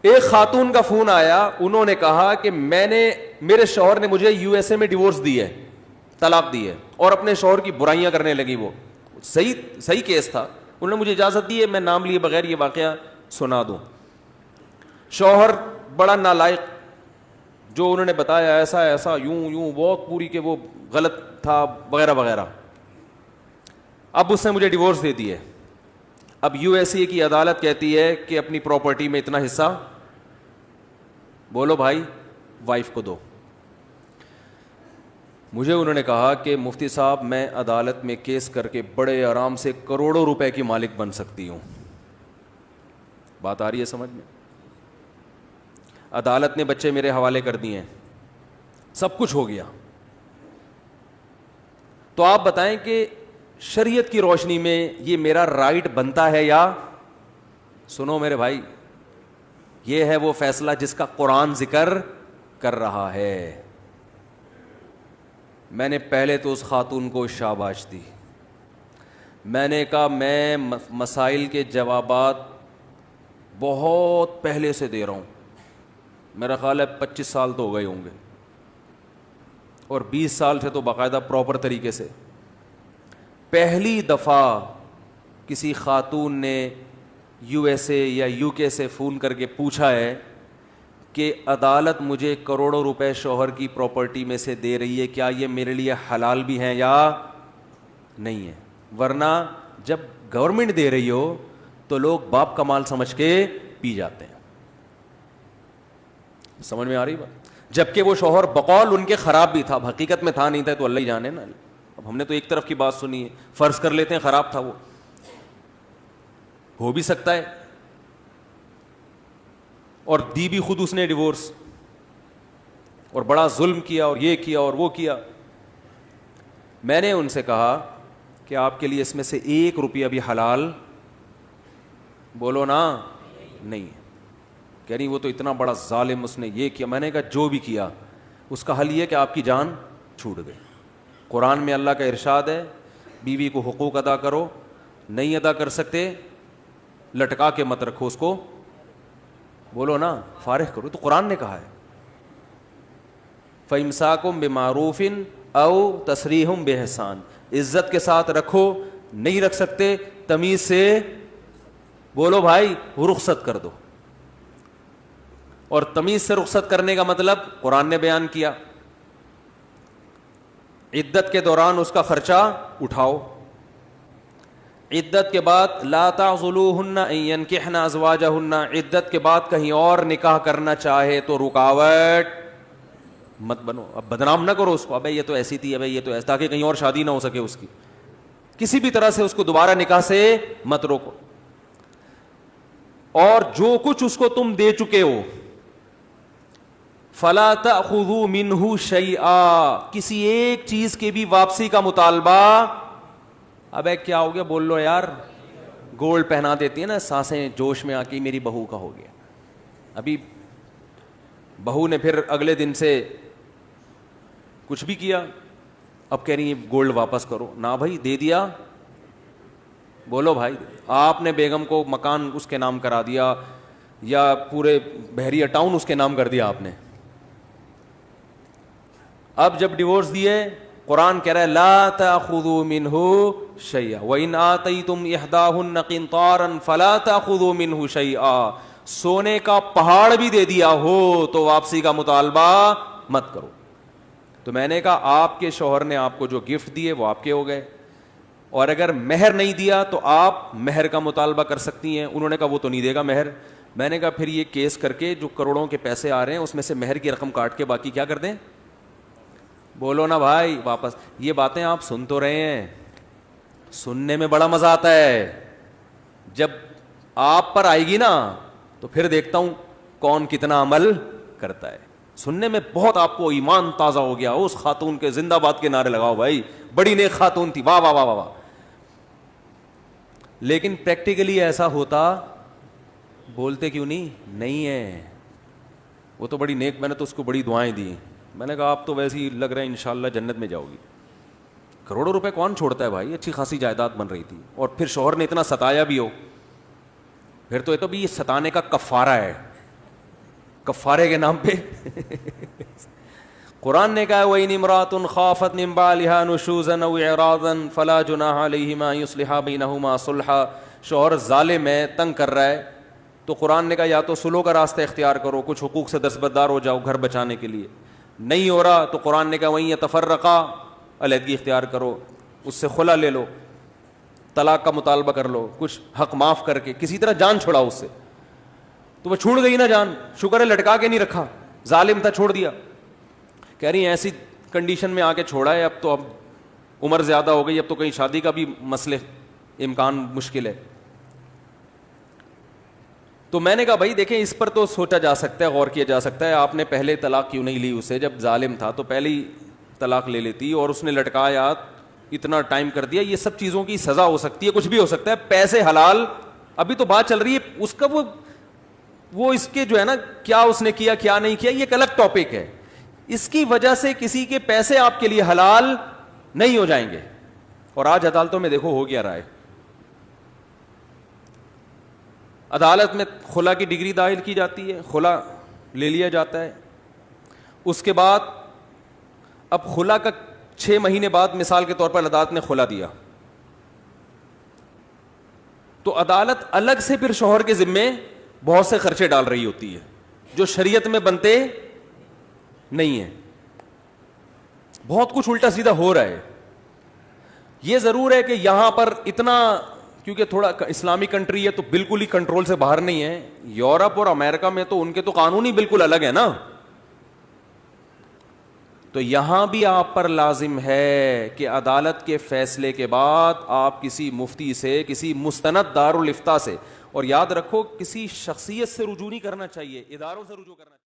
ایک خاتون کا فون آیا, انہوں نے کہا کہ میرے شوہر نے مجھے یو ایس اے میں ڈیورس دی ہے, طلاق دی ہے, اور اپنے شوہر کی برائیاں کرنے لگی. وہ صحیح کیس تھا, انہوں نے مجھے اجازت دی ہے میں نام لیے بغیر یہ واقعہ سنا دوں. شوہر بڑا نالائق, جو انہوں نے بتایا ایسا ایسا یوں بہت پوری کہ وہ غلط تھا وغیرہ وغیرہ. اب اس نے مجھے ڈیورس دے دی ہے. اب یو ایس اے کی عدالت کہتی ہے کہ اپنی پراپرٹی میں اتنا حصہ بولو بھائی وائف کو دو. مجھے انہوں نے کہا کہ مفتی صاحب میں عدالت میں کیس کر کے بڑے آرام سے کروڑوں روپے کی مالک بن سکتی ہوں. بات آ رہی ہے سمجھ میں؟ عدالت نے بچے میرے حوالے کر دیے ہیں, سب کچھ ہو گیا. تو آپ بتائیں کہ شریعت کی روشنی میں یہ میرا رائٹ بنتا ہے یا؟ سنو میرے بھائی, یہ ہے وہ فیصلہ جس کا قرآن ذکر کر رہا ہے. میں نے پہلے تو اس خاتون کو شاباش دی. میں نے کہا میں مسائل کے جوابات بہت پہلے سے دے رہا ہوں, میرا خیال ہے 25 سال تو ہو گئے ہوں گے, اور 20 سال سے تو باقاعدہ پراپر طریقے سے. پہلی دفعہ کسی خاتون نے یو ایس اے یا یو کے سے فون کر کے پوچھا ہے کہ عدالت مجھے کروڑوں روپے شوہر کی پراپرٹی میں سے دے رہی ہے, کیا یہ میرے لیے حلال بھی ہیں یا نہیں ہے؟ ورنہ جب گورنمنٹ دے رہی ہو تو لوگ باپ کا مال سمجھ کے پی جاتے ہیں. سمجھ میں آ رہی بات؟ جبکہ وہ شوہر بقول ان کے خراب بھی تھا, حقیقت میں تھا نہیں تھا تو اللہ ہی جانے نا. اب ہم نے تو ایک طرف کی بات سنی ہے, فرض کر لیتے ہیں خراب تھا, وہ ہو بھی سکتا ہے, اور دی بھی خود اس نے ڈیورس, اور بڑا ظلم کیا اور یہ کیا اور وہ کیا. میں نے ان سے کہا کہ آپ کے لیے اس میں سے 1 روپیہ بھی حلال بولو نا نہیں ہے. کہہ رہی وہ تو اتنا بڑا ظالم, اس نے یہ کیا. میں نے کہا جو بھی کیا اس کا حل یہ کہ آپ کی جان چھوٹ گئی. قرآن میں اللہ کا ارشاد ہے بیوی کو حقوق ادا کرو, نہیں ادا کر سکتے لٹکا کے مت رکھو اس کو, بولو نا فارغ کرو. تو قرآن نے کہا ہے فَإِمْسَاكُمْ بِمَعْرُوفٍ أَوْ تَسْرِيحٌ بِإِحْسَانٍ, عزت کے ساتھ رکھو, نہیں رکھ سکتے تمیز سے بولو بھائی رخصت کر دو. اور تمیز سے رخصت کرنے کا مطلب قرآن نے بیان کیا, عدت کے دوران اس کا خرچہ اٹھاؤ, عدت کے بعد لا تعضلوهن ان ينكحن ازواجهن, عدت کے بعد کہیں اور نکاح کرنا چاہے تو رکاوٹ مت بنو. اب بدنام نہ کرو اس کو, ابے یہ تو ایسی تھی, ابے یہ تو ایسا, تاکہ کہیں اور شادی نہ ہو سکے اس کی. کسی بھی طرح سے اس کو دوبارہ نکاح سے مت روکو. اور جو کچھ اس کو تم دے چکے ہو فلا تأخذوا منه شیئا, کسی ایک چیز کی بھی واپسی کا مطالبہ. ابے کیا ہو گیا بول لو یار, گولڈ پہنا دیتی ہے نا سانسیں جوش میں آ کے میری بہو کا ہو گیا. ابھی بہو نے پھر اگلے دن سے کچھ بھی کیا, اب کہہ رہی ہے گولڈ واپس کرو. نہ بھائی دے دیا, بولو بھائی. آپ نے بیگم کو مکان اس کے نام کرا دیا یا پورے بحریہ ٹاؤن اس کے نام کر دیا آپ نے. اب جب ڈیورس دیے قرآن کہہ رہا ہے لا تأخذوا منہ شیئا وإن آتیتم احداہن قنطارا فلا تأخذوا منہ شیئا, سونے کا پہاڑ بھی دے دیا ہو تو واپسی کا مطالبہ مت کرو. تو میں نے کہا آپ کے شوہر نے آپ کو جو گفٹ دیے وہ آپ کے ہو گئے, اور اگر مہر نہیں دیا تو آپ مہر کا مطالبہ کر سکتی ہیں. انہوں نے کہا وہ تو نہیں دے گا مہر. میں نے کہا پھر یہ کیس کر کے جو کروڑوں کے پیسے آ رہے ہیں اس میں سے مہر کی رقم کاٹ کے باقی کیا کر دیں, بولو نا بھائی واپس. یہ باتیں آپ سن تو رہے ہیں, سننے میں بڑا مزہ آتا ہے, جب آپ پر آئے گی نا تو پھر دیکھتا ہوں کون کتنا عمل کرتا ہے. سننے میں بہت آپ کو ایمان تازہ ہو گیا, اس خاتون کے زندہ باد کے نعرے لگاؤ بھائی, بڑی نیک خاتون تھی, واہ واہ واہ واہ. لیکن پریکٹیکلی ایسا ہوتا بولتے کیوں نہیں ہے. وہ تو بڑی نیک, میں نے تو اس کو بڑی دعائیں دی. میں نے کہا آپ تو ویسے ہی لگ رہے ہیں انشاءاللہ جنت میں جاؤ گی. کروڑوں روپے کون چھوڑتا ہے بھائی, اچھی خاصی جائیداد بن رہی تھی, اور پھر شوہر نے اتنا ستایا بھی ہو, پھر تو یہ تو بھی ستانے کا کفارہ ہے. کفارے کے نام پہ قرآن نے کہا وَإِنِ امْرَأَةٌ خَافَتْ مِن بَعْلِهَا نُشُوزًا أَوْ إِعْرَاضًا فَلَا جُنَاحَ عَلَيْهِمَا أَن يُصْلِحَا بَيْنَهُمَا صُلْحًا. شوہر ظالم ہے, تنگ کر رہا ہے, تو قرآن نے کہا یا تو سلو کا راستہ اختیار کرو, کچھ حقوق سے دستبردار ہو جاؤ گھر بچانے کے لیے. نہیں ہو رہا تو قرآن نے کہا وہیں يتفرقا, علیحدگی اختیار کرو, اس سے خلا لے لو, طلاق کا مطالبہ کر لو, کچھ حق معاف کر کے کسی طرح جان چھڑاؤ اس سے. تو وہ چھوڑ گئی نا جان, شکر ہے لٹکا کے نہیں رکھا, ظالم تھا چھوڑ دیا. کہہ رہی ہیں ایسی کنڈیشن میں آ کے چھوڑا ہے, اب عمر زیادہ ہو گئی, اب تو کہیں شادی کا بھی مسئلے امکان مشکل ہے. تو میں نے کہا بھائی دیکھیں اس پر تو سوچا جا سکتا ہے, غور کیا جا سکتا ہے, آپ نے پہلے طلاق کیوں نہیں لی اسے, جب ظالم تھا تو پہلے ہی طلاق لے لیتی, اور اس نے لٹکایا اتنا ٹائم کر دیا, یہ سب چیزوں کی سزا ہو سکتی ہے, کچھ بھی ہو سکتا ہے. پیسے حلال, ابھی تو بات چل رہی ہے اس کا, وہ اس کے جو ہے نا کیا اس نے کیا کیا نہیں کیا, یہ ایک الگ ٹاپک ہے. اس کی وجہ سے کسی کے پیسے آپ کے لیے حلال نہیں ہو جائیں گے. اور آج عدالتوں میں دیکھو ہو گیا رہا ہے, عدالت میں خلا کی ڈگری دائر کی جاتی ہے, خلا لے لیا جاتا ہے, اس کے بعد اب خلا کا 6 مہینے بعد مثال کے طور پر عدالت نے خلا دیا, تو عدالت الگ سے پھر شوہر کے ذمے بہت سے خرچے ڈال رہی ہوتی ہے جو شریعت میں بنتے نہیں ہے. بہت کچھ الٹا سیدھا ہو رہا ہے. یہ ضرور ہے کہ یہاں پر اتنا, کیونکہ تھوڑا اسلامی کنٹری ہے تو بالکل ہی کنٹرول سے باہر نہیں ہے. یورپ اور امریکہ میں تو ان کے تو قانون ہی بالکل الگ ہے نا. تو یہاں بھی آپ پر لازم ہے کہ عدالت کے فیصلے کے بعد آپ کسی مفتی سے, کسی مستند دارالافتاء سے, اور یاد رکھو کسی شخصیت سے رجوع نہیں کرنا چاہیے, اداروں سے رجوع کرنا چاہیے.